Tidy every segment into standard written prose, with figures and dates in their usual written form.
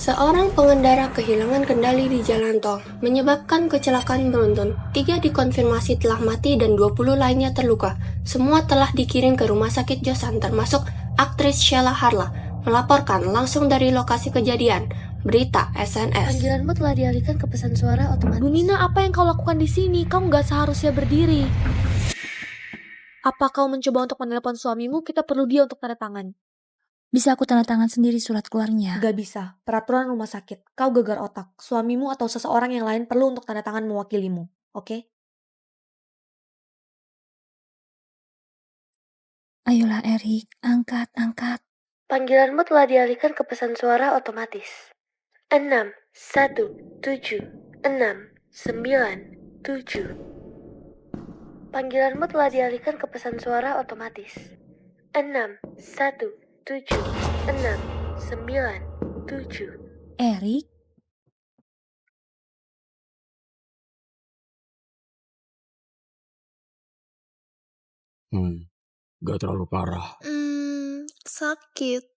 Seorang pengendara kehilangan kendali di jalan tol, menyebabkan kecelakaan beruntun. 3 dikonfirmasi telah mati dan 20 lainnya terluka. Semua telah dikirim ke rumah sakit Josan, termasuk aktris Sheila Harla, melaporkan langsung dari lokasi kejadian. Berita SNS. Panggilanmu telah dialihkan ke pesan suara otomatis. Bu Nina, apa yang kau lakukan di sini? Kau nggak seharusnya berdiri. Apa kau mencoba untuk menelepon suamimu? Kita perlu dia untuk tanda tangan. Bisa aku tanda tangan sendiri surat keluarnya? Gak bisa. Peraturan rumah sakit. Kau gegar otak. Suamimu atau seseorang yang lain perlu untuk tanda tangan mewakilimu. Oke? Ayolah Erik, angkat. Panggilanmu telah dialihkan ke pesan suara otomatis. 6 1 7 6 9 7. Panggilanmu telah dialihkan ke pesan suara otomatis. 6 1 7 6 9 7. Erik? Gak terlalu parah. Sakit.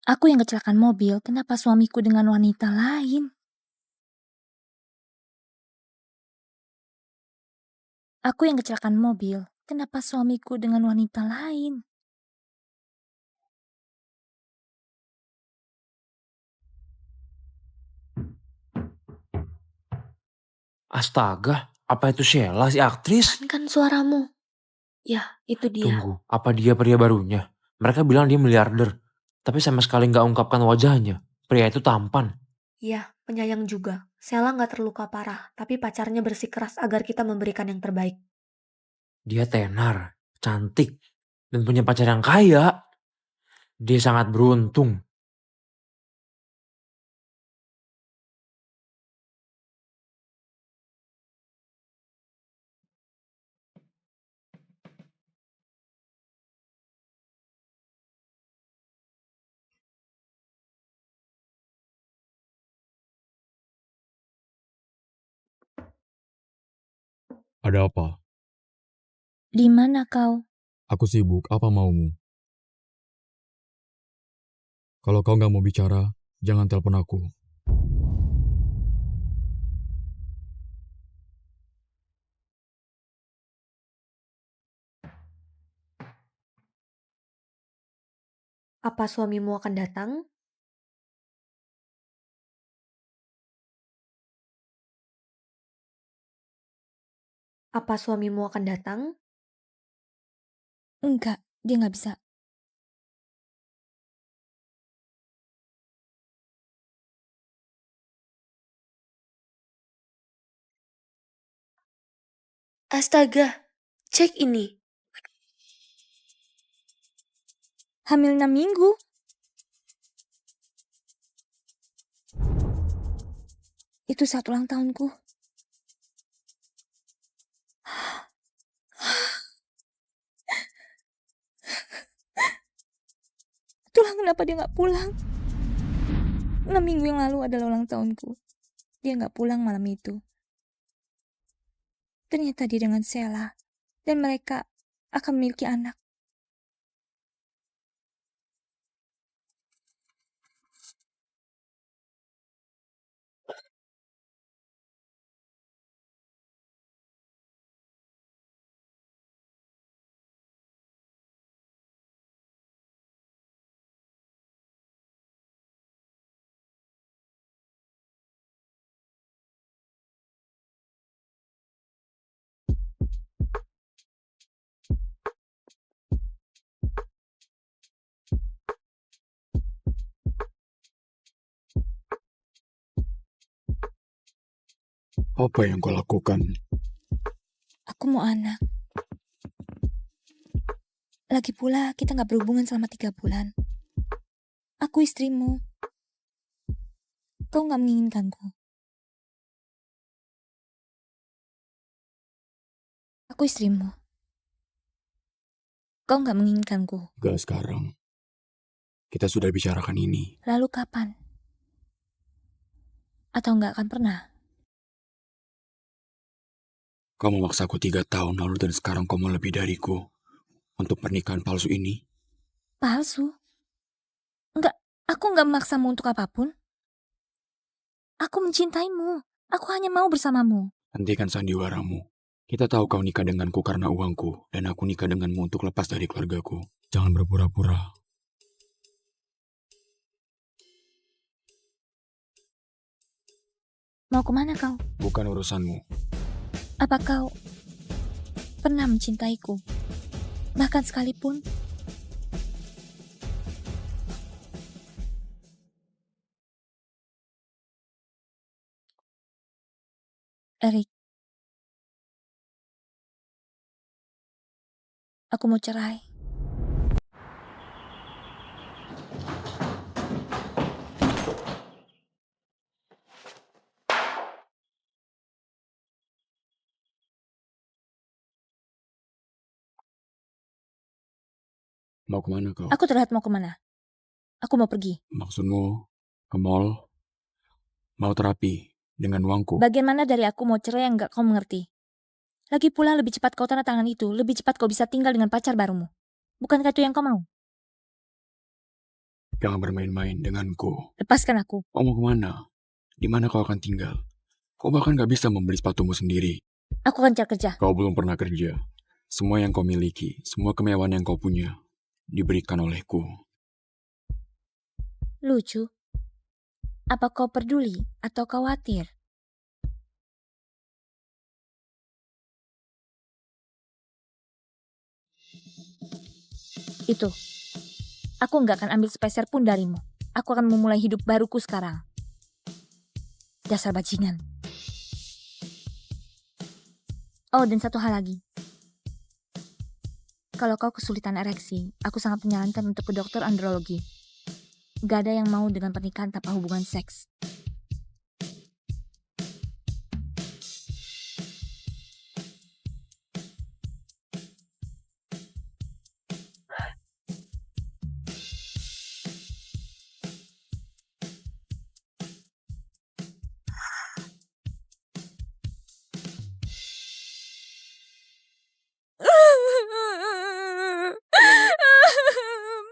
Aku yang kecelakaan mobil, kenapa suamiku dengan wanita lain? Aku yang kecelakaan mobil, kenapa suamiku dengan wanita lain? Astaga, apa itu Sheila si aktris? Kan suaramu. Ya, itu dia. Tunggu, apa dia pria barunya? Mereka bilang dia miliarder, tapi sama sekali gak ungkapkan wajahnya. Pria itu tampan. Ya, penyayang juga. Sheila nggak terluka parah, tapi pacarnya bersikeras agar kita memberikan yang terbaik. Dia tenar, cantik, dan punya pacar yang kaya. Dia sangat beruntung. Ada apa? Di mana kau? Aku sibuk, apa maumu? Kalau kau nggak mau bicara, jangan telepon aku. Apa suamimu akan datang? Apa suamimu akan datang? Enggak, dia nggak bisa. Astaga, cek ini. Hamil 6 minggu. Itu saat ulang tahunku. Itulah kenapa dia nggak pulang. 6 minggu yang lalu adalah ulang tahunku. Dia nggak pulang malam itu. Ternyata dia dengan Sheila. Dan mereka akan memiliki anak. Apa yang kau lakukan? Aku mau anak. Lagi pula kita gak berhubungan selama 3 bulan. Aku istrimu. Kau gak menginginkanku. Aku istrimu. Kau gak menginginkanku. Gak sekarang. Kita sudah bicarakan ini. Lalu kapan? Atau gak akan pernah? Kau memaksaku 3 tahun lalu dan sekarang kau mau lebih dariku untuk pernikahan palsu ini. Palsu? Enggak, aku gak memaksamu untuk apapun. Aku mencintaimu. Aku hanya mau bersamamu. Hentikan sandiwaramu. Kita tahu kau nikah denganku karena uangku, dan aku nikah denganmu untuk lepas dari keluargaku. Jangan berpura-pura. Mau kemana kau? Bukan urusanmu. Apa kau pernah mencintaiku? Bahkan sekalipun? Erik, aku mau cerai. Mau kemana kau? Aku terlihat mau kemana? Aku mau pergi. Maksudmu ke mall? Mau terapi dengan uangku? Bagian mana dari aku mau cerai yang gak kau mengerti? Lagi pula lebih cepat kau tanda tangan itu, lebih cepat kau bisa tinggal dengan pacar barumu. Bukankah itu yang kau mau? Jangan bermain-main denganku. Lepaskan aku. Kau mau kemana? Di mana kau akan tinggal? Kau bahkan gak bisa membeli sepatumu sendiri. Aku akan cari kerja. Kau belum pernah kerja. Semua yang kau miliki, semua kemewahan yang kau punya, diberikan olehku. Lucu. Apa kau peduli atau khawatir? Itu. Aku nggak akan ambil sepeser pun darimu. Aku akan memulai hidup baruku sekarang. Dasar bajingan. Oh, dan satu hal lagi. Kalau kau kesulitan ereksi, aku sangat menyarankan untuk ke dokter andrologi. Gak ada yang mau dengan pernikahan tanpa hubungan seks.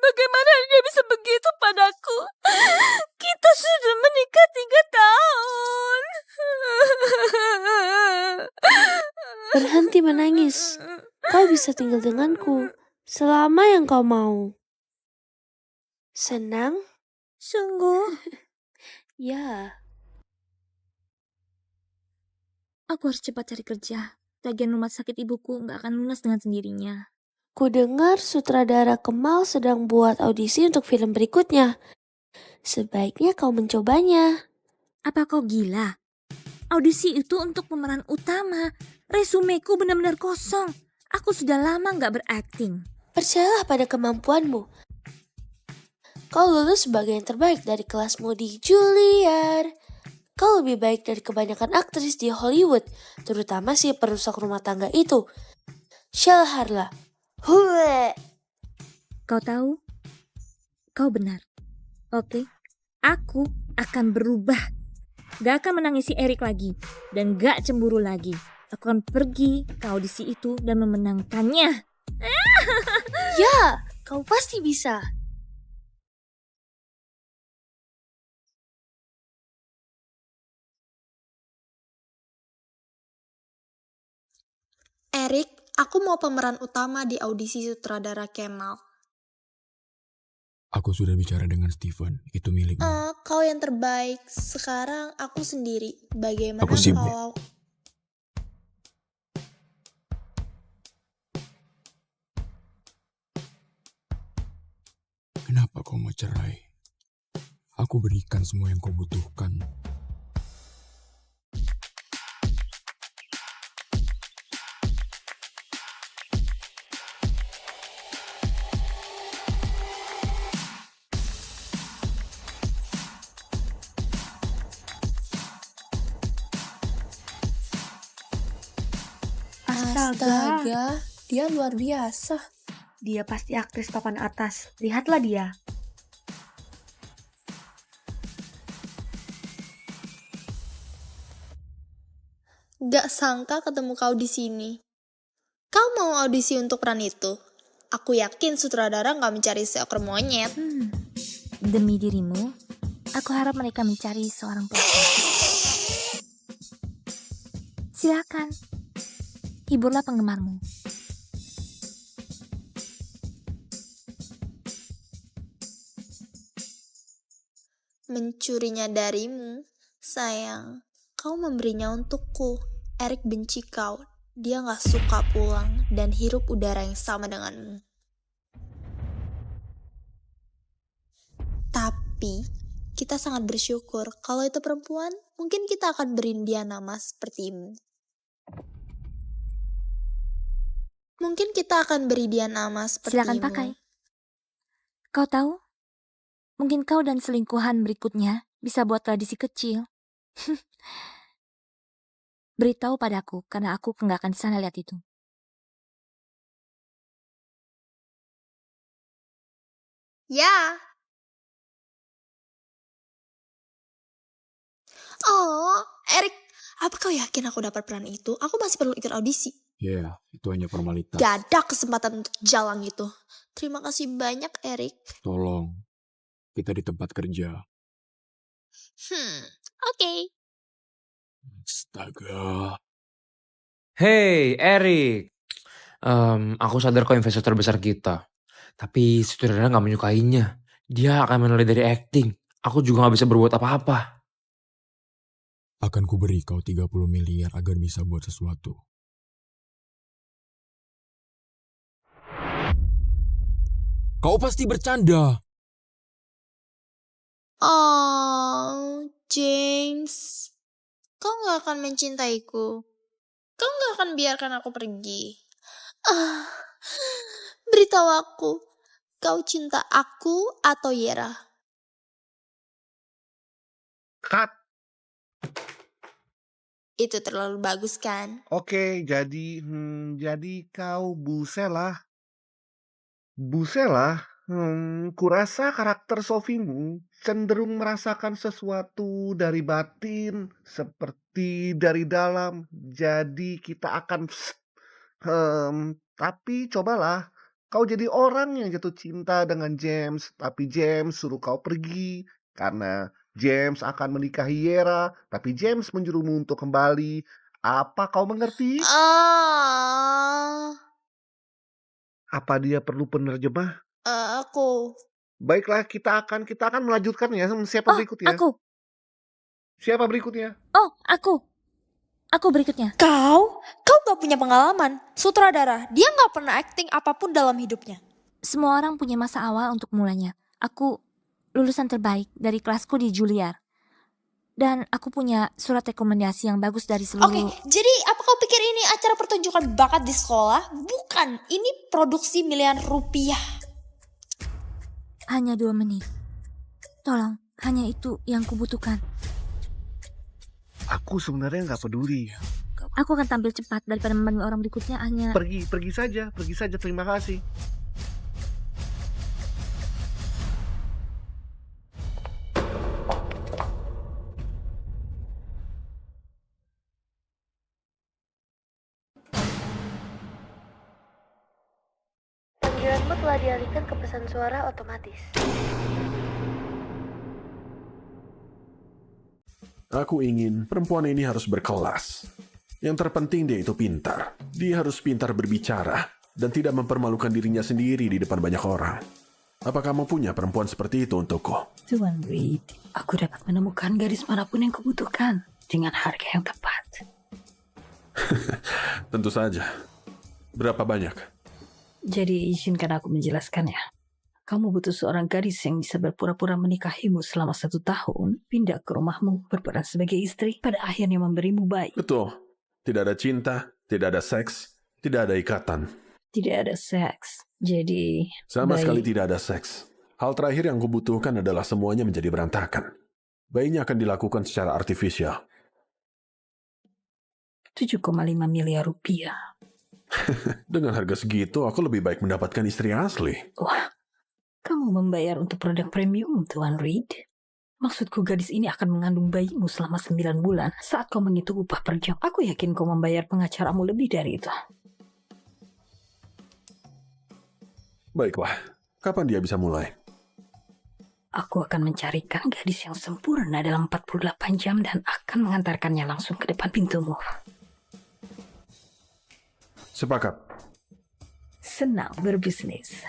Bagaimana dia bisa begitu padaku? Kita sudah menikah 3 tahun. Berhenti menangis. Kau bisa tinggal denganku selama yang kau mau. Senang? Sungguh, Ya. aku harus cepat cari kerja. Tagihan rumah sakit ibuku nggak akan lunas dengan sendirinya. Ku dengar sutradara Kemal sedang buat audisi untuk film berikutnya. Sebaiknya kau mencobanya. Apa kau gila? Audisi itu untuk pemeran utama. Resumeku benar-benar kosong. Aku sudah lama nggak berakting. Percayalah pada kemampuanmu. Kau lulus sebagai yang terbaik dari kelasmu di Juilliard. Kau lebih baik dari kebanyakan aktris di Hollywood, terutama si perusak rumah tangga itu, Shell Harla. Hue. Kau tahu? Kau benar. Oke, aku akan berubah. Gak akan menangisi Erik lagi. Dan gak cemburu lagi. Aku akan pergi ke audisi itu dan memenangkannya. Ya, kau pasti bisa. Erik, aku mau pemeran utama di audisi sutradara Kemal. Aku sudah bicara dengan Steven, itu milikmu. Kau yang terbaik. Sekarang aku sendiri. Bagaimana Aku sibuk. kalau... Kenapa kau mau cerai? Aku berikan semua yang kau butuhkan. Astaga, dia luar biasa. Dia pasti aktris papan atas. Lihatlah dia. Gak sangka ketemu kau di sini. Kau mau audisi untuk peran itu? Aku yakin sutradara gak mencari seekor monyet. Demi dirimu, aku harap mereka mencari seorang perempuan. Silakan. Hiburlah penggemarmu. Mencurinya darimu, sayang. Kau memberinya untukku. Erik benci kau. Dia gak suka pulang dan hirup udara yang sama denganmu. Tapi, kita sangat bersyukur kalau itu perempuan, mungkin kita akan beri dia nama sepertimu. Mungkin kita akan beri dia nama sepertimu. Silakan pakai. Kau tahu? Mungkin kau dan selingkuhan berikutnya bisa buat tradisi kecil. Beritahu padaku, karena aku nggak akan di sana lihat itu. Ya. Oh, Erik, apa kau yakin aku dapat peran itu? Aku masih perlu ikut audisi. Ya, itu hanya formalitas. Gak ada kesempatan untuk jalan gitu. Terima kasih banyak, Erik. Tolong, kita di tempat kerja. Oke. Astaga. Hey, Erik. Aku sadar kau investor terbesar kita. Tapi sutradara gak menyukainya. Dia akan menilai dari acting. Aku juga gak bisa berbuat apa-apa. Akan kuberi kau 30 miliar agar bisa buat sesuatu. Kau pasti bercanda. Oh, James. Kau gak akan mencintaiku. Kau gak akan biarkan aku pergi. Beritahu aku, kau cinta aku atau Yera? Cut. Itu terlalu bagus kan? Oke, jadi kau Busela. Busela, kurasa karakter Sofimu cenderung merasakan sesuatu dari batin seperti dari dalam. Jadi kita akan tapi cobalah kau jadi orang yang jatuh cinta dengan James, tapi James suruh kau pergi karena James akan menikahi Yera, tapi James menyuruhmu untuk kembali. Apa kau mengerti? Apa dia perlu penerjemah? Aku. Baiklah, kita akan melanjutkan ya. Siapa berikutnya? Aku. Siapa berikutnya? Oh, aku. Aku berikutnya. Kau gak punya pengalaman. Sutradara, dia gak pernah acting apapun dalam hidupnya. Semua orang punya masa awal untuk mulanya. Aku lulusan terbaik dari kelasku di Juilliard. Dan aku punya surat rekomendasi yang bagus dari seluruh... Oke, jadi apa kau pikir ini acara pertunjukan bakat di sekolah? Bukan, ini produksi miliaran rupiah. Hanya 2 menit. Tolong, hanya itu yang kubutuhkan. Aku sebenarnya nggak peduli. Aku akan tampil cepat daripada memanggil orang berikutnya hanya... Pergi saja. Terima kasih. Panggilanmu telah dialihkan ke pesan suara otomatis. Aku ingin perempuan ini harus berkelas. Yang terpenting dia itu pintar. Dia harus pintar berbicara dan tidak mempermalukan dirinya sendiri di depan banyak orang. Apa kamu punya perempuan seperti itu untukku? Tuan Reed, aku dapat menemukan gadis manapun yang kubutuhkan dengan harga yang tepat. Tentu saja. Berapa banyak? Jadi izinkan aku menjelaskannya. Kamu butuh seorang gadis yang bisa berpura-pura menikahimu selama 1 tahun, pindah ke rumahmu, berperan sebagai istri, pada akhirnya memberimu bayi. Betul. Tidak ada cinta, tidak ada seks, tidak ada ikatan. Tidak ada seks. Jadi... Sama sekali tidak ada seks. Hal terakhir yang kubutuhkan adalah semuanya menjadi berantakan. Bayinya akan dilakukan secara artifisial. 7,5 miliar rupiah. Dengan harga segitu, aku lebih baik mendapatkan istri asli. Wah, kamu membayar untuk produk premium, Tuan Reed. Maksudku gadis ini akan mengandung bayimu selama 9 bulan. Saat kau menghitung upah per jam, aku yakin kau membayar pengacaramu lebih dari itu. Baiklah, kapan dia bisa mulai? Aku akan mencarikan gadis yang sempurna dalam 48 jam dan akan mengantarkannya langsung ke depan pintumu. Sepakat. Senang berbisnis.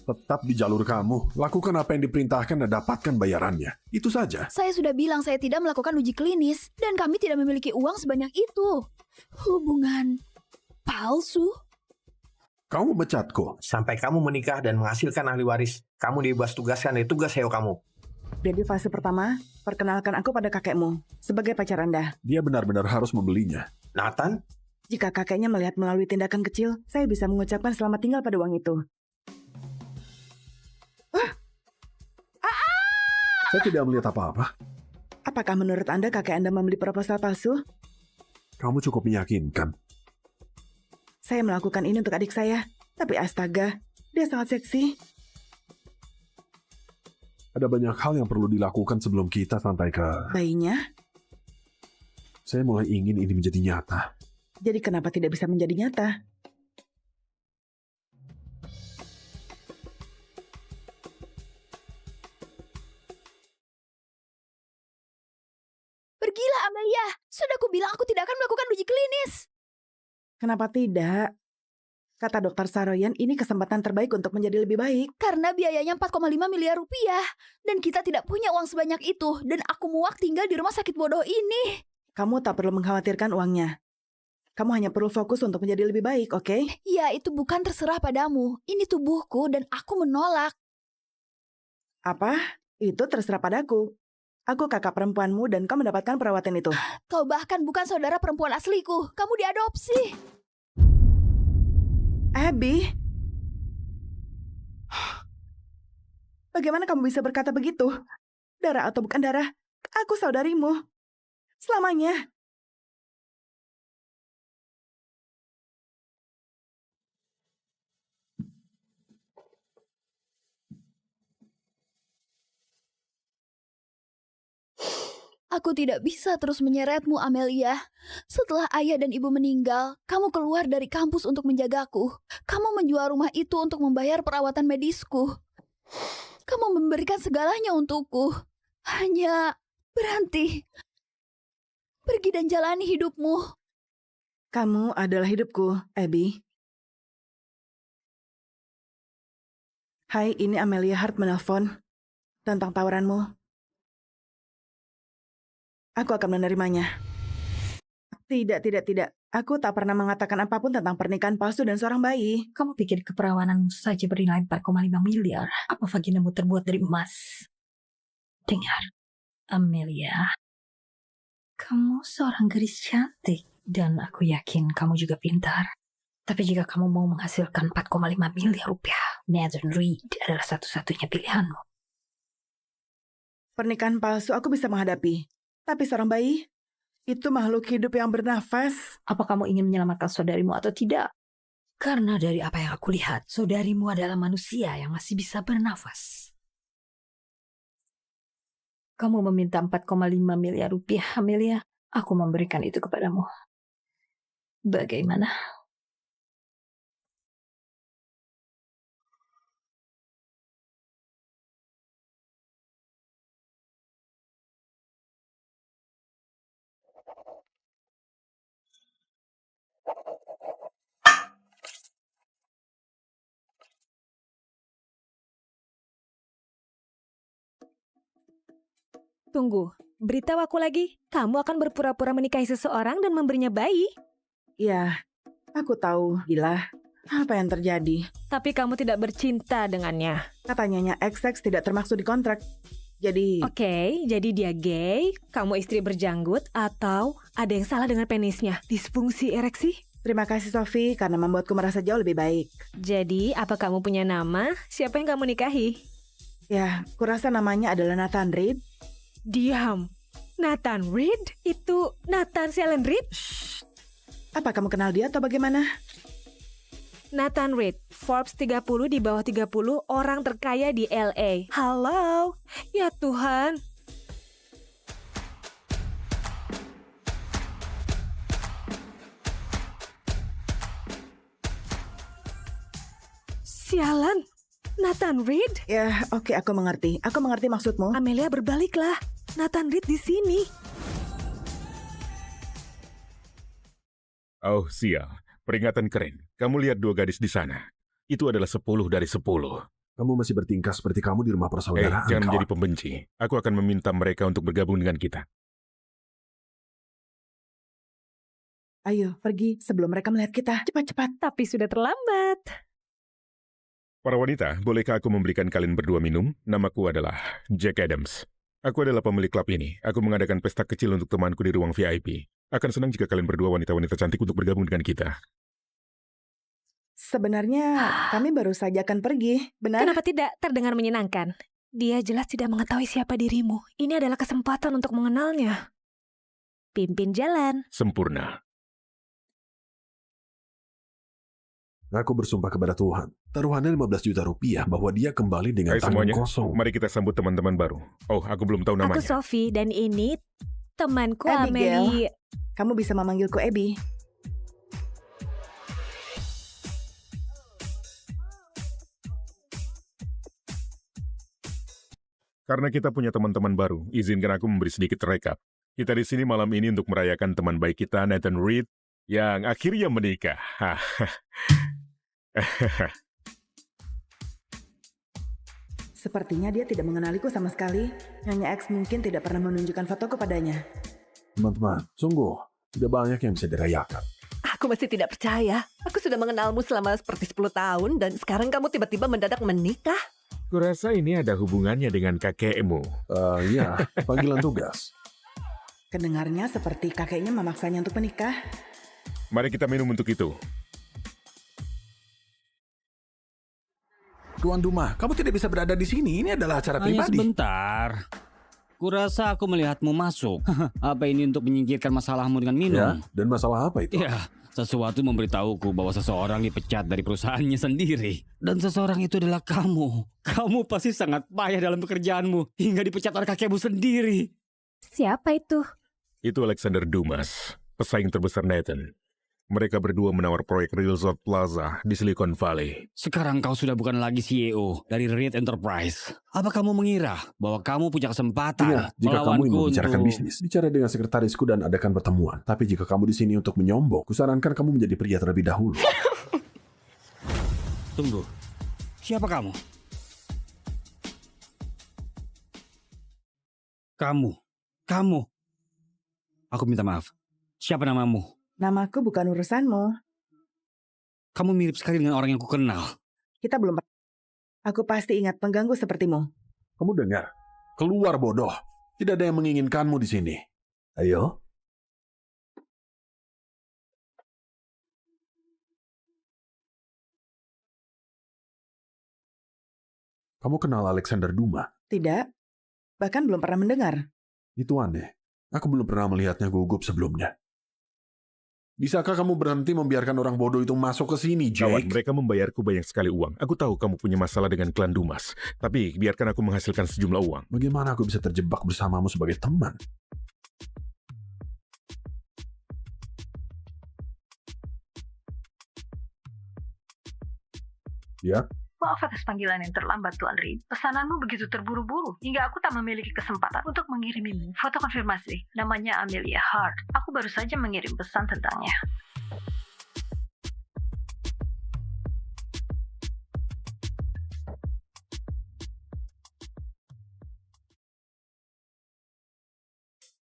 Tetap di jalur kamu. Lakukan apa yang diperintahkan dan dapatkan bayarannya. Itu saja. Saya sudah bilang saya tidak melakukan uji klinis dan kami tidak memiliki uang sebanyak itu. Hubungan palsu? Kamu mecatku. Sampai kamu menikah dan menghasilkan ahli waris, kamu dibebas tugaskan dari tugas Heo kamu. Jadi fase pertama, perkenalkan aku pada kakekmu sebagai pacar Anda. Dia benar-benar harus membelinya. Nathan? Jika kakeknya melihat melalui tindakan kecil, saya bisa mengucapkan selamat tinggal pada uang itu. Saya tidak melihat apa-apa. Apakah menurut Anda kakek Anda membeli proposal palsu? Kamu cukup meyakinkan. Saya melakukan ini untuk adik saya. Tapi astaga, dia sangat seksi. Ada banyak hal yang perlu dilakukan sebelum kita sampai ke... Bayinya? Saya mulai ingin ini menjadi nyata. Jadi kenapa tidak bisa menjadi nyata? Pergilah Amelia, sudah aku bilang aku tidak akan melakukan uji klinis. Kenapa tidak? Kata Dr. Saroyan, ini kesempatan terbaik untuk menjadi lebih baik. Karena biayanya 4,5 miliar rupiah. Dan kita tidak punya uang sebanyak itu. Dan aku muak tinggal di rumah sakit bodoh ini. Kamu tak perlu mengkhawatirkan uangnya. Kamu hanya perlu fokus untuk menjadi lebih baik, oke? Ya, itu bukan terserah padamu. Ini tubuhku dan aku menolak. Apa? Itu terserah padaku. Aku kakak perempuanmu dan kau mendapatkan perawatan itu. Kau bahkan bukan saudara perempuan asliku. Kamu diadopsi. Abby? Bagaimana kamu bisa berkata begitu? Darah atau bukan darah, aku saudarimu. Selamanya. Aku tidak bisa terus menyeretmu, Amelia. Setelah ayah dan ibu meninggal, kamu keluar dari kampus untuk menjagaku. Kamu menjual rumah itu untuk membayar perawatan medisku. Kamu memberikan segalanya untukku. Hanya berhenti. Pergi dan jalani hidupmu. Kamu adalah hidupku, Abby. Hai, ini Amelia Hart menelpon tentang tawaranmu. Aku akan menerimanya. Tidak. Aku tak pernah mengatakan apapun tentang pernikahan palsu dan seorang bayi. Kamu pikir keperawananmu saja bernilai 4,5 miliar? Apa vaginamu terbuat dari emas? Dengar, Amelia. Kamu seorang gadis cantik. Dan aku yakin kamu juga pintar. Tapi jika kamu mau menghasilkan 4,5 miliar rupiah, Nathan Reed adalah satu-satunya pilihanmu. Pernikahan palsu aku bisa menghadapi. Tapi seorang bayi, itu makhluk hidup yang bernafas. Apa kamu ingin menyelamatkan saudarimu atau tidak? Karena dari apa yang aku lihat, saudarimu adalah manusia yang masih bisa bernafas. Kamu meminta 4,5 miliar rupiah, Amelia. Aku memberikan itu kepadamu. Bagaimana? Tunggu, beritahu aku lagi. Kamu akan berpura-pura menikahi seseorang dan memberinya bayi? Ya, aku tahu, gila. Apa yang terjadi? Tapi kamu tidak bercinta dengannya. Katanya XX tidak termaksud di kontrak. Jadi... Oke, jadi dia gay, kamu istri berjanggut, atau ada yang salah dengan penisnya? Disfungsi ereksi? Terima kasih Sophie karena membuatku merasa jauh lebih baik. Jadi, apa kamu punya nama? Siapa yang kamu nikahi? Ya, kurasa namanya adalah Nathan Reed. Diam. Nathan Reed? Itu Nathan Selen Reed? Shh. Apa kamu kenal dia atau bagaimana? Nathan Reed, Forbes 30 di bawah 30 orang terkaya di LA. Halo? Ya Tuhan. Sialan. Nathan Reed? Ya, oke, aku mengerti. Aku mengerti maksudmu. Amelia, berbaliklah. Nathan Reed di sini. Oh, sial. Peringatan keren. Kamu lihat 2 gadis di sana. Itu adalah 10 dari 10. Kamu masih bertingkah seperti kamu di rumah persaudaraan. Jangan kawan. menjadi pembenci. Aku akan meminta mereka untuk bergabung dengan kita. Ayo, pergi sebelum mereka melihat kita. Cepat-cepat. Tapi sudah terlambat. Para wanita, bolehkah aku memberikan kalian berdua minum? Namaku adalah Jack Adams. Aku adalah pemilik klub ini. Aku mengadakan pesta kecil untuk temanku di ruang VIP. Akan senang jika kalian berdua wanita-wanita cantik untuk bergabung dengan kita. Sebenarnya kami baru saja akan pergi, benar? Kenapa tidak? Terdengar menyenangkan. Dia jelas tidak mengetahui siapa dirimu. Ini adalah kesempatan untuk mengenalnya. Pimpin jalan. Sempurna. Aku bersumpah kepada Tuhan, taruhannya 15 juta rupiah bahwa dia kembali dengan Hai tangan semuanya, kosong. mari kita sambut teman-teman baru. Oh, aku belum tahu namanya. Aku Sophie dan ini temanku Abigail. Amelie. Kamu bisa memanggilku Abby. Karena kita punya teman-teman baru, izinkan aku memberi sedikit rekap. Kita di sini malam ini untuk merayakan teman baik kita, Nathan Reed, yang akhirnya menikah. Sepertinya dia tidak mengenaliku sama sekali. Nyonya X mungkin tidak pernah menunjukkan foto kepadanya. Teman-teman, sungguh, tidak banyak yang bisa dirayakan. Aku masih tidak percaya. Aku sudah mengenalmu selama seperti 10 tahun dan sekarang kamu tiba-tiba mendadak menikah. Kurasa ini ada hubungannya dengan kakekmu. Iya, panggilan tugas. Kedengarnya seperti kakeknya memaksanya untuk menikah. Mari kita minum untuk itu. Tuan Duma, kamu tidak bisa berada di sini. Ini adalah acara Hanya pribadi. sebentar. Kurasa aku melihatmu masuk. Apa ini untuk menyingkirkan masalahmu dengan minum? Ya, dan masalah apa itu? Ya, sesuatu memberitahuku bahwa seseorang dipecat dari perusahaannya sendiri. Dan seseorang itu adalah kamu. Kamu pasti sangat payah dalam pekerjaanmu hingga dipecat oleh kakekmu sendiri. Siapa itu? Itu Alexander Dumas, pesaing terbesar Nathan. Mereka berdua menawar proyek Real Resort Plaza di Silicon Valley. Sekarang kau sudah bukan lagi CEO dari Reed Enterprise. Apa kamu mengira bahwa kamu punya kesempatan Ingat, jika kamu ingin membicarakan untuk... bisnis, bicara dengan sekretarisku dan adakan pertemuan. Tapi jika kamu di sini untuk menyombong, kusarankan kamu menjadi pria terlebih dahulu. Tunggu, siapa kamu? Kamu. Aku minta maaf. Siapa namamu? Namaku bukan urusanmu. Kamu mirip sekali dengan orang yang kukenal. Kita belum Aku pasti ingat pengganggu sepertimu. Kamu dengar? Keluar bodoh. Tidak ada yang menginginkanmu di sini. Ayo. Kamu kenal Alexander Duma? Tidak. Bahkan belum pernah mendengar. Itu aneh. Aku belum pernah melihatnya gugup sebelumnya. Bisakah kamu berhenti membiarkan orang bodoh itu masuk ke sini, Jake? Kawan, mereka membayarku banyak sekali uang. Aku tahu kamu punya masalah dengan klan Dumas. Tapi biarkan aku menghasilkan sejumlah uang. Bagaimana aku bisa terjebak bersamamu sebagai teman? Ya? Maaf atas panggilan yang terlambat, Tuan Reed. Pesananmu begitu terburu-buru, hingga aku tak memiliki kesempatan untuk mengirimimu foto konfirmasi. Namanya Amelia Hart. Aku baru saja mengirim pesan tentangnya.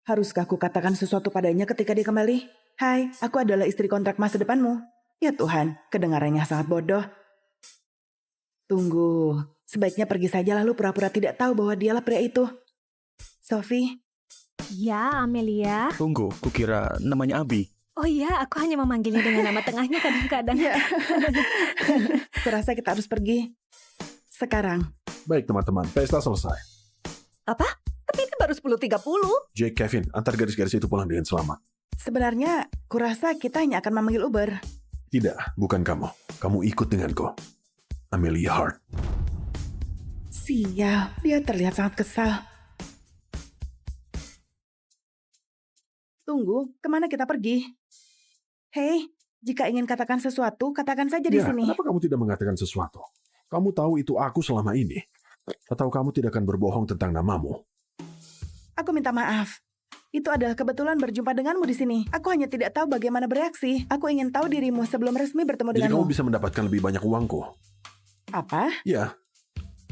Haruskah aku katakan sesuatu padanya ketika dia kembali? Hai, aku adalah istri kontrak masa depanmu. Ya Tuhan, kedengarannya sangat bodoh. Tunggu, sebaiknya pergi saja lalu pura-pura tidak tahu bahwa dialah pria itu. Sophie? Ya, Amelia. Tunggu, kukira namanya Abi. Oh iya, aku hanya memanggilnya dengan nama tengahnya kadang-kadang. Kurasa kita harus pergi. Sekarang. Baik teman-teman, pesta selesai. Apa? Tapi ini baru 10.30. Jake, Kevin, antar gadis-gadis itu pulang dengan selamat. Sebenarnya, kurasa kita hanya akan memanggil Uber. Tidak, bukan kamu. Kamu ikut denganku. Amelia Hart. Sial, dia terlihat sangat kesal. Tunggu, kemana kita pergi? Hei, jika ingin katakan sesuatu, katakan saja di sini. Kenapa kamu tidak mengatakan sesuatu? Kamu tahu itu aku selama ini. Atau kamu tidak akan berbohong tentang namamu? Aku minta maaf. Itu adalah kebetulan berjumpa denganmu di sini. Aku hanya tidak tahu bagaimana bereaksi. Aku ingin tahu dirimu sebelum resmi bertemu Jadi denganmu. kamu bisa mendapatkan lebih banyak uangku. Apa? Ya,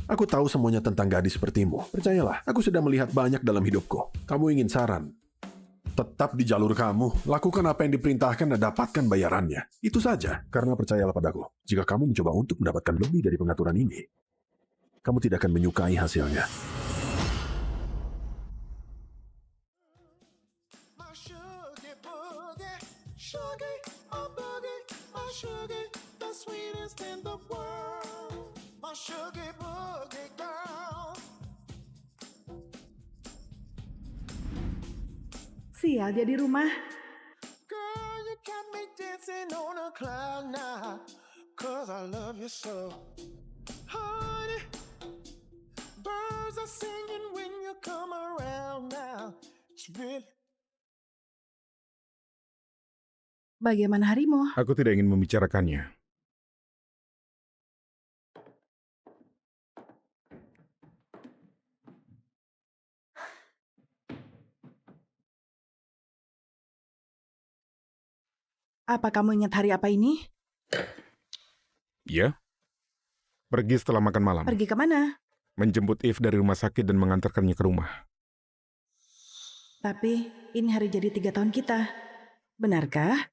aku tahu semuanya tentang gadis sepertimu. Percayalah, aku sudah melihat banyak dalam hidupku. Kamu ingin saran? Tetap di jalur kamu. Lakukan apa yang diperintahkan dan dapatkan bayarannya. Itu saja. Karena percayalah padaku, jika kamu mencoba untuk mendapatkan lebih dari pengaturan ini, kamu tidak akan menyukai hasilnya. Sial, dia di rumah. Bagaimana harimu? Aku tidak ingin membicarakannya. Apa kamu ingat hari apa ini? Ya? Pergi setelah makan malam. Pergi kemana? Menjemput Eve dari rumah sakit dan mengantarkannya ke rumah. Tapi ini hari jadi 3 tahun kita. Benarkah?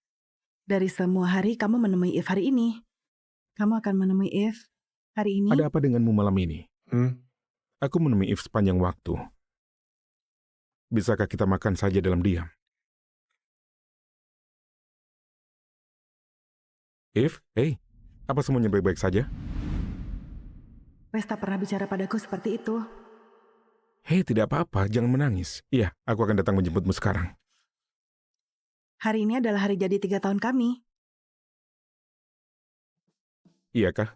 Dari semua hari kamu menemui Eve hari ini. Kamu akan menemui Eve hari ini? Ada apa denganmu malam ini? Aku menemui Eve sepanjang waktu. Bisakah kita makan saja dalam diam? Eve, hey, apa semuanya baik-baik saja? Wes tak pernah bicara padaku seperti itu. Hei, tidak apa-apa, jangan menangis. Iya, aku akan datang menjemputmu sekarang. Hari ini adalah hari jadi 3 tahun kami. Iya kah?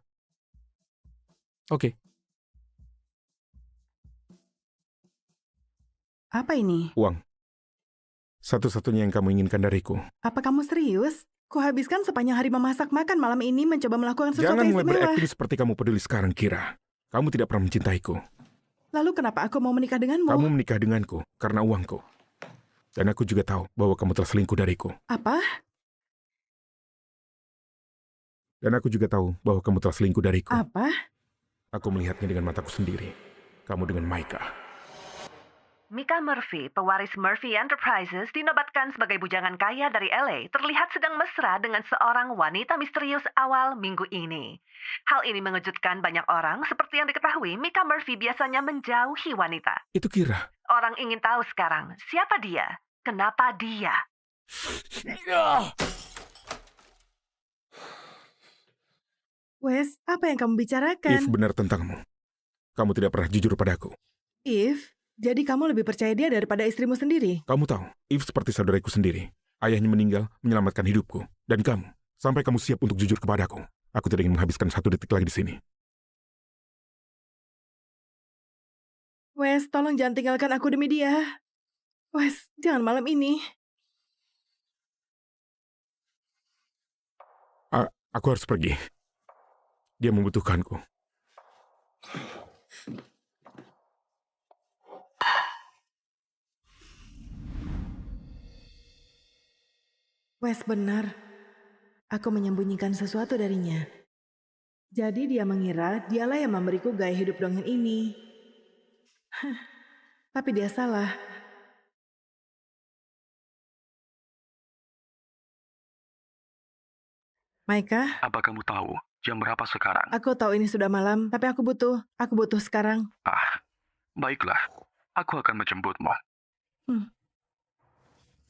Oke. Apa ini? Uang. Satu-satunya yang kamu inginkan dariku. Apa kamu serius? Kuhabiskan sepanjang hari memasak makan malam ini mencoba melakukan sesuatu Jangan yang mulai istimewa. berakting seperti kamu peduli sekarang, Kira. Kamu tidak pernah mencintaiku. Lalu kenapa aku mau menikah denganmu? Kamu menikah denganku karena uangku. Dan aku juga tahu bahwa kamu telah selingkuh dariku. Apa? Dan aku juga tahu bahwa kamu telah selingkuh dariku. Apa? Aku melihatnya dengan mataku sendiri. Kamu dengan Micah. Micah Murphy, pewaris Murphy Enterprises, dinobatkan sebagai bujangan kaya dari LA, terlihat sedang mesra dengan seorang wanita misterius awal minggu ini. Hal ini mengejutkan banyak orang, seperti yang diketahui, Micah Murphy biasanya menjauhi wanita. Itu Kira. Orang ingin tahu sekarang, siapa dia? Kenapa dia? Wes, apa yang kamu bicarakan? Eve benar tentangmu. Kamu tidak pernah jujur padaku. Eve, jadi kamu lebih percaya dia daripada istrimu sendiri? Kamu tahu, Eve seperti saudaraku sendiri. Ayahnya meninggal, menyelamatkan hidupku. Dan kamu, sampai kamu siap untuk jujur kepadaku. Aku tidak ingin menghabiskan 1 detik lagi di sini. Wes, tolong jangan tinggalkan aku demi dia. Wes, jangan malam ini. Aku harus pergi. Dia membutuhkanku. Wes benar. Aku menyembunyikan sesuatu darinya. Jadi dia mengira dialah yang memberiku gaya hidup dongeng ini. Tapi dia salah. Micah? Apa kamu tahu jam berapa sekarang? Aku tahu ini sudah malam, tapi aku butuh sekarang. Baiklah, aku akan menjemputmu.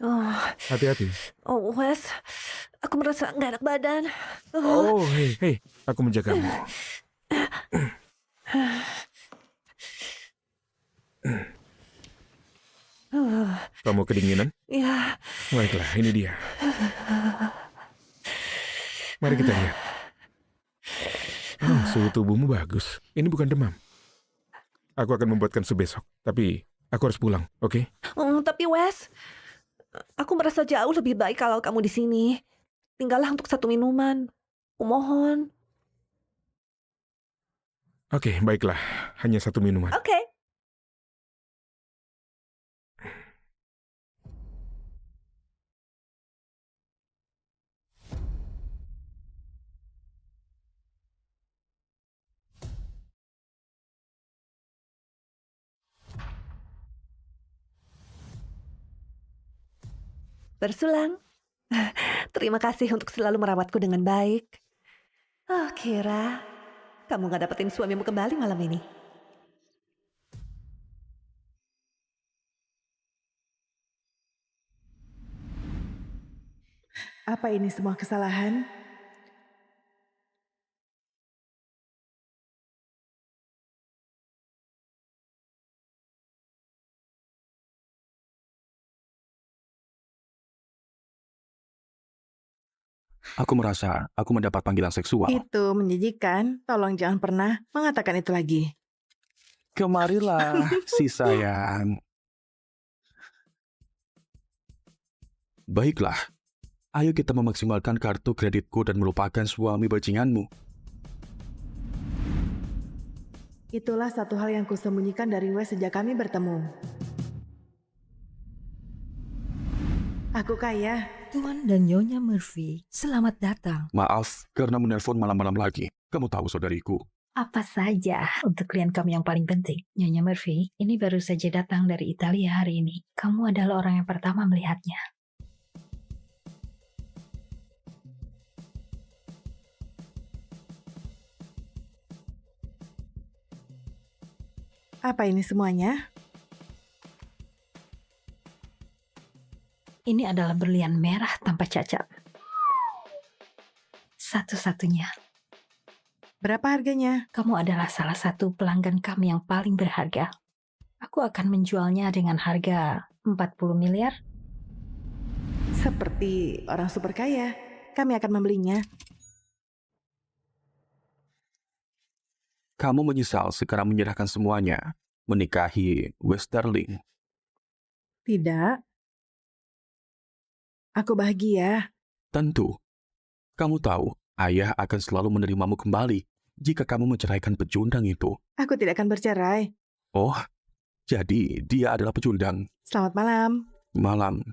Oh, Hati-hati. oh Wes, aku merasa nggak enak badan. Oh, hei, aku menjagamu. Kamu kedinginan? Ya. Baiklah, ini dia. Mari kita lihat. Suhu tubuhmu bagus. Ini bukan demam. Aku akan membuatkan sup besok, tapi aku harus pulang, oke? Tapi Wes, aku merasa jauh lebih baik kalau kamu di sini. Tinggallah untuk 1 minuman. Kumohon. Oke, baiklah. Hanya 1 minuman. Oke. bersulang. Terima kasih untuk selalu merawatku dengan baik. Oh, Kira, kamu gak dapetin suamimu kembali malam ini. Apa ini semua kesalahan? Aku merasa aku mendapat panggilan seksual. Itu menjijikan. Tolong jangan pernah mengatakan itu lagi. Kemarilah, si sayang. Baiklah, ayo kita memaksimalkan kartu kreditku dan melupakan suami bajinganmu. Itulah satu hal yang kusembunyikan dari Wes sejak kami bertemu. Aku kaya. Tuan dan Nyonya Murphy, selamat datang. Maaf, karena menelpon malam-malam lagi. Kamu tahu saudariku. Apa saja untuk klien kami yang paling penting. Nyonya Murphy, ini baru saja datang dari Italia hari ini. Kamu adalah orang yang pertama melihatnya. Apa ini semuanya? Ini adalah berlian merah tanpa cacat. Satu-satunya. Berapa harganya? Kamu adalah salah satu pelanggan kami yang paling berharga. Aku akan menjualnya dengan harga 40 miliar. Seperti orang super kaya. Kami akan membelinya. Kamu menyesal sekarang menyerahkan semuanya, menikahi Westerling. Tidak. Aku bahagia. Tentu. Kamu tahu, ayah akan selalu menerimamu kembali jika kamu menceraikan pecundang itu. Aku tidak akan bercerai. Oh, jadi dia adalah pecundang. Selamat malam. Malam.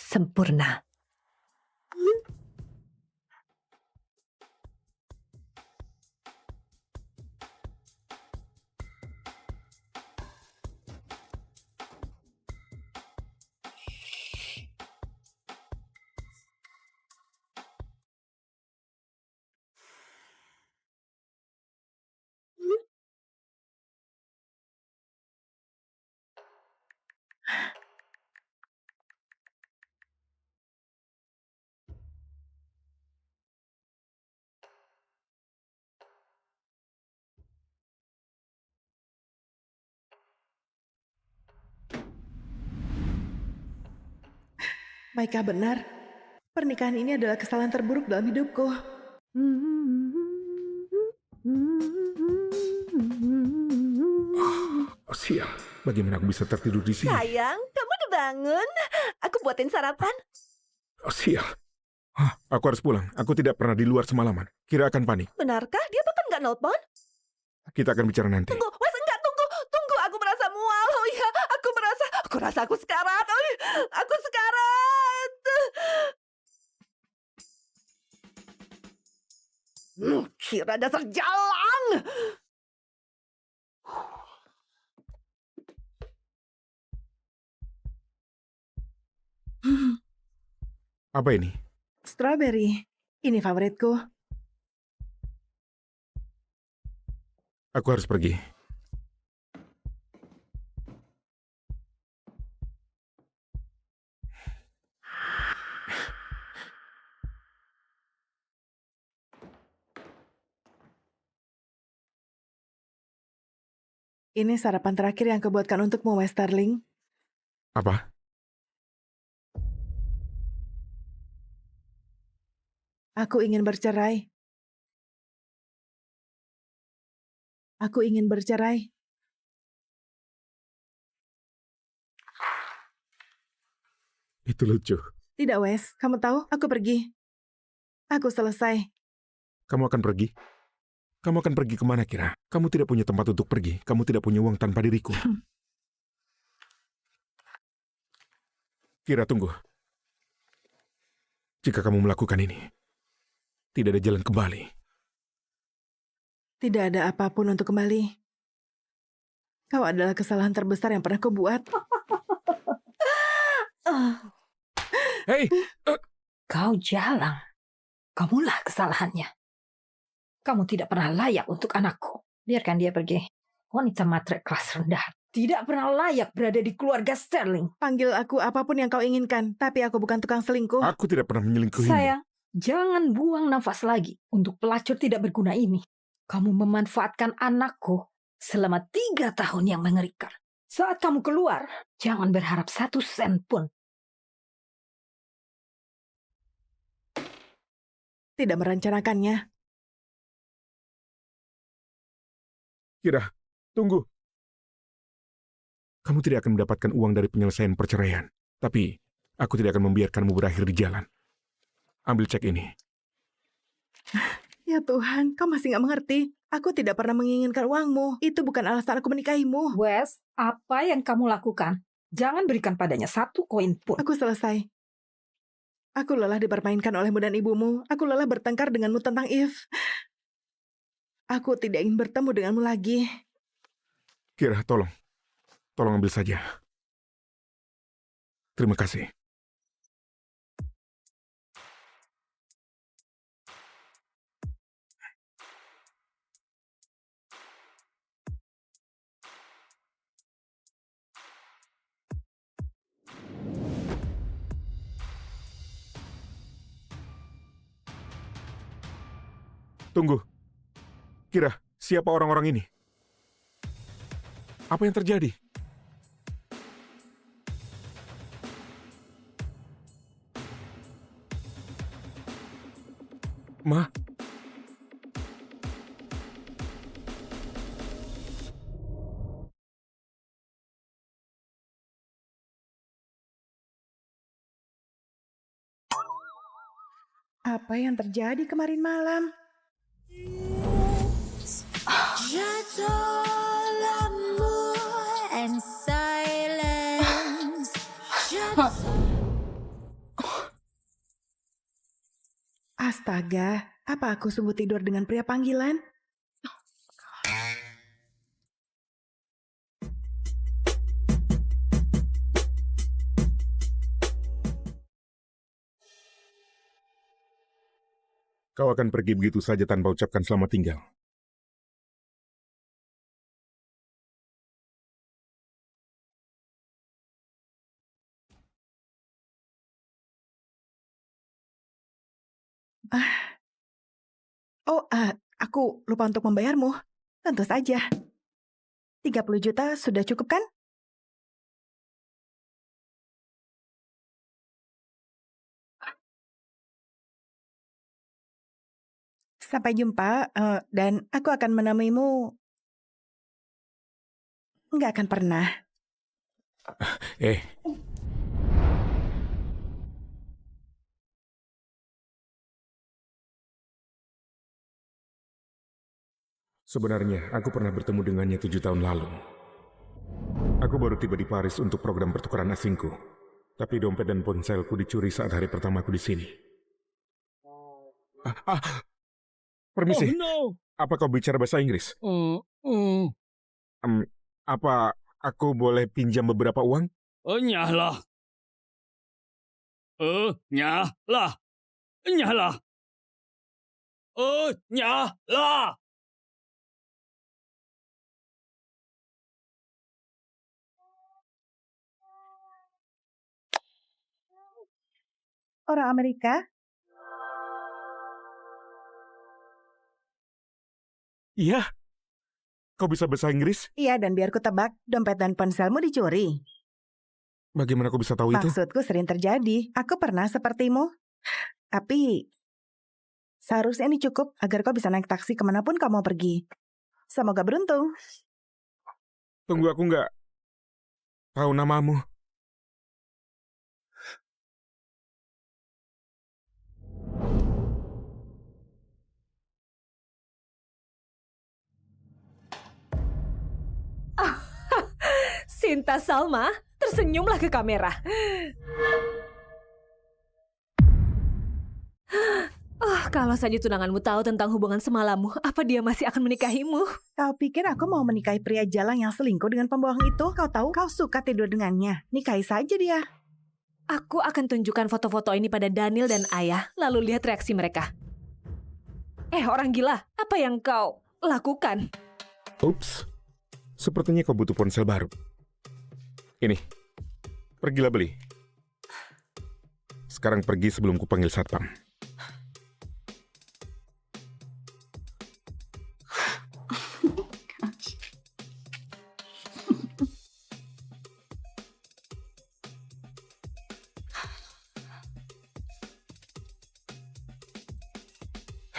Sempurna. Baiklah benar. Pernikahan ini adalah kesalahan terburuk dalam hidupku. Oh, sial. Bagaimana aku bisa tertidur di sini? Sayang, kamu udah bangun? Aku buatin sarapan. Oh, sial. Aku harus pulang. Aku tidak pernah di luar semalaman. Kira akan panik. Benarkah dia bahkan nggak nelpon? Kita akan bicara nanti. Tunggu, Wes, enggak, tunggu. Aku merasa mual. Oh iya, aku rasa aku sekarat. Aku sekarat. Kira dasar jalang. Apa ini? Strawberry. Ini favoritku. Aku harus pergi. Ini sarapan terakhir yang kubuatkan untukmu, Westerling. Apa? Aku ingin bercerai. Aku ingin bercerai. Itu lucu. Tidak, Wes. Kamu tahu, aku pergi. Aku selesai. Kamu akan pergi? Kamu akan pergi kemana, Kira? Kamu tidak punya tempat untuk pergi. Kamu tidak punya uang tanpa diriku. Kira, tunggu. Jika kamu melakukan ini, tidak ada jalan kembali. Tidak ada apapun untuk kembali. Kau adalah kesalahan terbesar yang pernah kau buat. Hei! Kau jalang. Kamulah kesalahannya. Kamu tidak pernah layak untuk anakku. Biarkan dia pergi. Wanita matre kelas rendah. Tidak pernah layak berada di keluarga Sterling. Panggil aku apapun yang kau inginkan, tapi aku bukan tukang selingkuh. Aku tidak pernah menyelingkuhimu. Sayang, jangan buang nafas lagi untuk pelacur tidak berguna ini. Kamu memanfaatkan anakku selama 3 tahun yang mengerikan. Saat kamu keluar, jangan berharap 1 sen pun. Tidak merencanakannya. Kira, tunggu. Kamu tidak akan mendapatkan uang dari penyelesaian perceraian. Tapi, aku tidak akan membiarkanmu berakhir di jalan. Ambil cek ini. Ya Tuhan, kau masih gak mengerti. Aku tidak pernah menginginkan uangmu. Itu bukan alasan aku menikahimu. Wes, apa yang kamu lakukan? Jangan berikan padanya 1 koin pun. Aku selesai. Aku lelah dipermainkan olehmu dan ibumu. Aku lelah bertengkar denganmu tentang Eve. Aku tidak ingin bertemu denganmu lagi. Kira, tolong. Tolong ambil saja. Terima kasih. Tunggu. Kira, siapa orang-orang ini? Apa yang terjadi? Ma? Apa yang terjadi kemarin malam? Astaga, apa aku sungguh tidur dengan pria panggilan? Kau akan pergi begitu saja tanpa ucapkan selamat tinggal. Aku lupa untuk membayarmu. Tentu saja. 30 juta sudah cukup kan? Sampai jumpa, dan aku akan menemuimu. Nggak akan pernah. Sebenarnya, aku pernah bertemu dengannya 7 tahun lalu. Aku baru tiba di Paris untuk program pertukaran asingku. Tapi dompet dan ponselku dicuri saat hari pertamaku di sini. Permisi. Oh, no. Apa kau bicara bahasa Inggris? Apa aku boleh pinjam beberapa uang? Nyahlah. Nyahlah. Nyahlah. Nyahlah. Orang Amerika? Iya. Kau bisa bahasa Inggris? Iya, dan biar ku tebak, dompet dan ponselmu dicuri. Bagaimana kau bisa tahu itu? Maksudku sering terjadi. Aku pernah sepertimu. Tapi seharusnya ini cukup agar kau bisa naik taksi kemanapun kau mau pergi. Semoga beruntung. Tunggu, aku nggak tahu namamu. Sinta Salma, tersenyumlah ke kamera. Kalau saja tunanganmu tahu tentang hubungan semalammu, apa dia masih akan menikahimu? Kau pikir aku mau menikahi pria jalang yang selingkuh dengan pembohong itu? Kau tahu kau suka tidur dengannya. Nikahi saja dia. Aku akan tunjukkan foto-foto ini pada Daniel dan Ayah, lalu lihat reaksi mereka. Orang gila, apa yang kau lakukan? Ups, sepertinya kau butuh ponsel baru. Ini, pergilah beli. Sekarang pergi sebelum kupanggil satpam.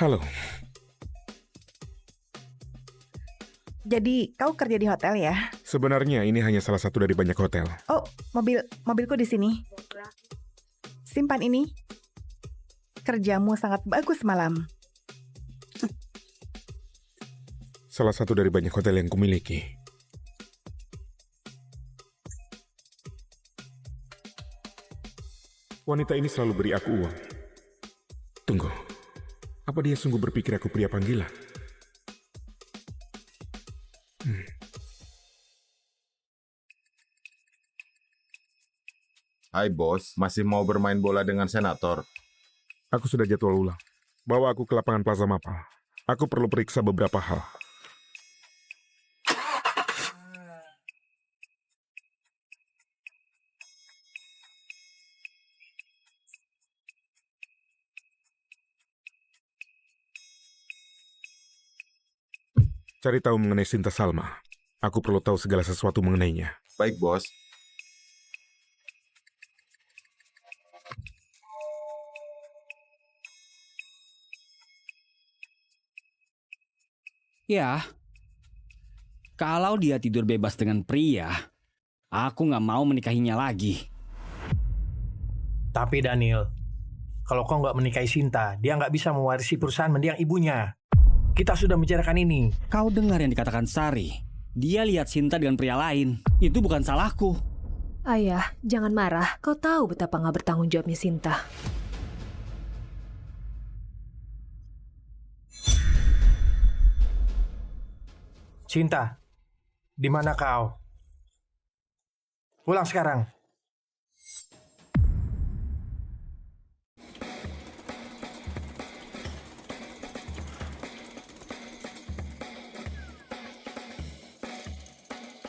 Halo. Jadi kau kerja di hotel ya? Sebenarnya ini hanya salah satu dari banyak hotel. Oh, mobilku di sini. Simpan ini. Kerjamu sangat bagus malam. Salah satu dari banyak hotel yang kumiliki. Wanita ini selalu beri aku uang. Tunggu. Apa dia sungguh berpikir aku pria panggilan? Hai bos, masih mau bermain bola dengan senator? Aku sudah jadwal ulang. Bawa aku ke lapangan Plaza Mapal. Aku perlu periksa beberapa hal. Cari tahu mengenai Sinta Salma. Aku perlu tahu segala sesuatu mengenainya. Baik, bos. Ya, kalau dia tidur bebas dengan pria, aku nggak mau menikahinya lagi. Tapi Daniel, kalau kau nggak menikahi Sinta, dia nggak bisa mewarisi perusahaan mendiang ibunya. Kita sudah membicarakan ini. Kau dengar yang dikatakan Sari. Dia lihat Sinta dengan pria lain. Itu bukan salahku. Ayah, jangan marah. Kau tahu betapa nggak bertanggung jawabnya Sinta. Sinta, di mana kau? Pulang sekarang.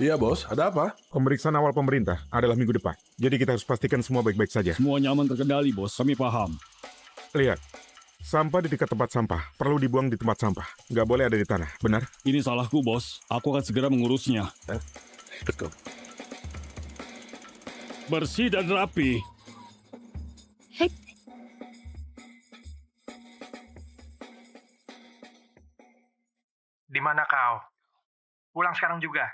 Iya bos, ada apa? Pemeriksaan awal pemerintah adalah minggu depan. Jadi kita harus pastikan semua baik-baik saja. Semua nyaman terkendali, bos. Kami paham. Lihat, sampah di dekat tempat sampah perlu dibuang di tempat sampah. Nggak boleh ada di tanah, benar? Ini salahku, bos. Aku akan segera mengurusnya. Betul. Bersih dan rapi. Di mana kau? Pulang sekarang juga.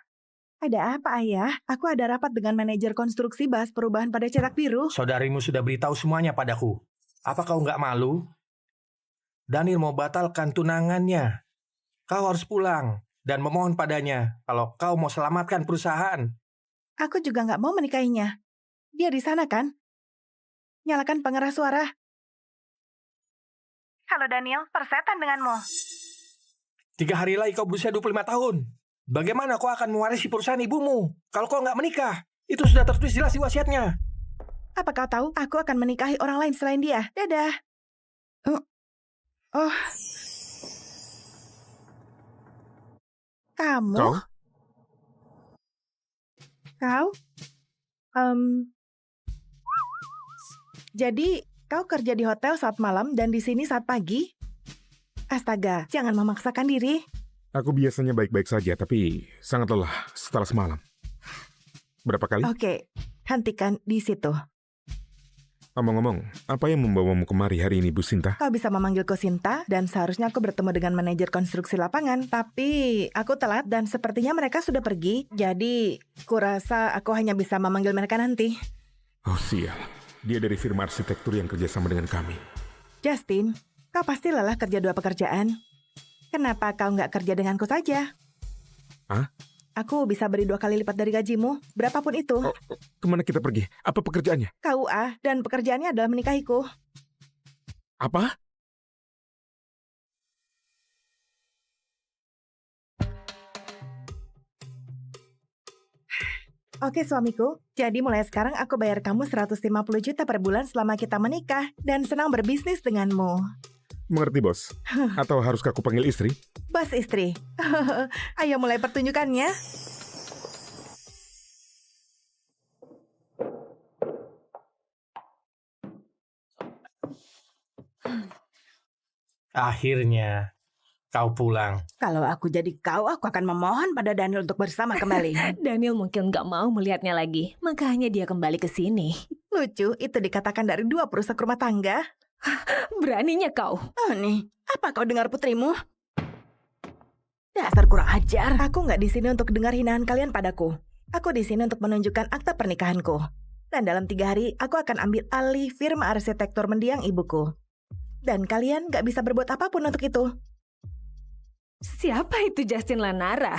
Ada apa, Ayah? Aku ada rapat dengan manajer konstruksi bahas perubahan pada cetak biru. Saudarimu sudah beritahu semuanya padaku. Apa kau nggak malu? Daniel mau batalkan tunangannya. Kau harus pulang dan memohon padanya kalau kau mau selamatkan perusahaan. Aku juga nggak mau menikahinya. Dia di sana kan? Nyalakan pengeras suara. Halo Daniel, persetan denganmu. 3 hari lagi kau berusia 25 tahun. Bagaimana kau akan mewarisi perusahaan ibumu kalau kau nggak menikah? Itu sudah tertulis jelas di wasiatnya. Apa kau tahu aku akan menikahi orang lain selain dia? Dadah. Oh. Kamu? Kau? Jadi kau kerja di hotel saat malam dan di sini saat pagi? Astaga, jangan memaksakan diri. Aku biasanya baik-baik saja, tapi sangat lelah setelah semalam. Berapa kali? Oke, hentikan di situ. Ngomong-ngomong, apa yang membawamu kemari hari ini, Bu Sinta? Kau bisa memanggilku Sinta, dan seharusnya aku bertemu dengan manajer konstruksi lapangan. Tapi aku telat dan sepertinya mereka sudah pergi. Jadi, kurasa aku hanya bisa memanggil mereka nanti. Oh sial, dia dari firma arsitektur yang kerjasama dengan kami. Justin, kau pasti lelah kerja 2 pekerjaan. Kenapa kau nggak kerja denganku saja? Hah? Aku bisa beri 2 kali lipat dari gajimu, berapapun itu. Kemana kita pergi? Apa pekerjaannya? KUA, dan pekerjaannya adalah menikahiku. Apa? Oke suamiku, jadi mulai sekarang aku bayar kamu 150 juta per bulan selama kita menikah dan senang berbisnis denganmu. Mengerti, Bos? Atau haruskah aku panggil istri? Bos istri, ayo mulai pertunjukannya. Akhirnya kau pulang. Kalau aku jadi kau, aku akan memohon pada Daniel untuk bersama kembali. Daniel mungkin nggak mau melihatnya lagi, makanya dia kembali ke sini. Lucu, itu dikatakan dari 2 perusak rumah tangga. Beraninya kau. Oh nih, apa kau dengar putrimu? Dasar kurang ajar. Aku nggak di sini untuk dengar hinaan kalian padaku. Aku di sini untuk menunjukkan akta pernikahanku. Dan dalam 3 hari, aku akan ambil alih firma arsitektur mendiang ibuku. Dan kalian nggak bisa berbuat apapun untuk itu. Siapa itu Justin Lanara?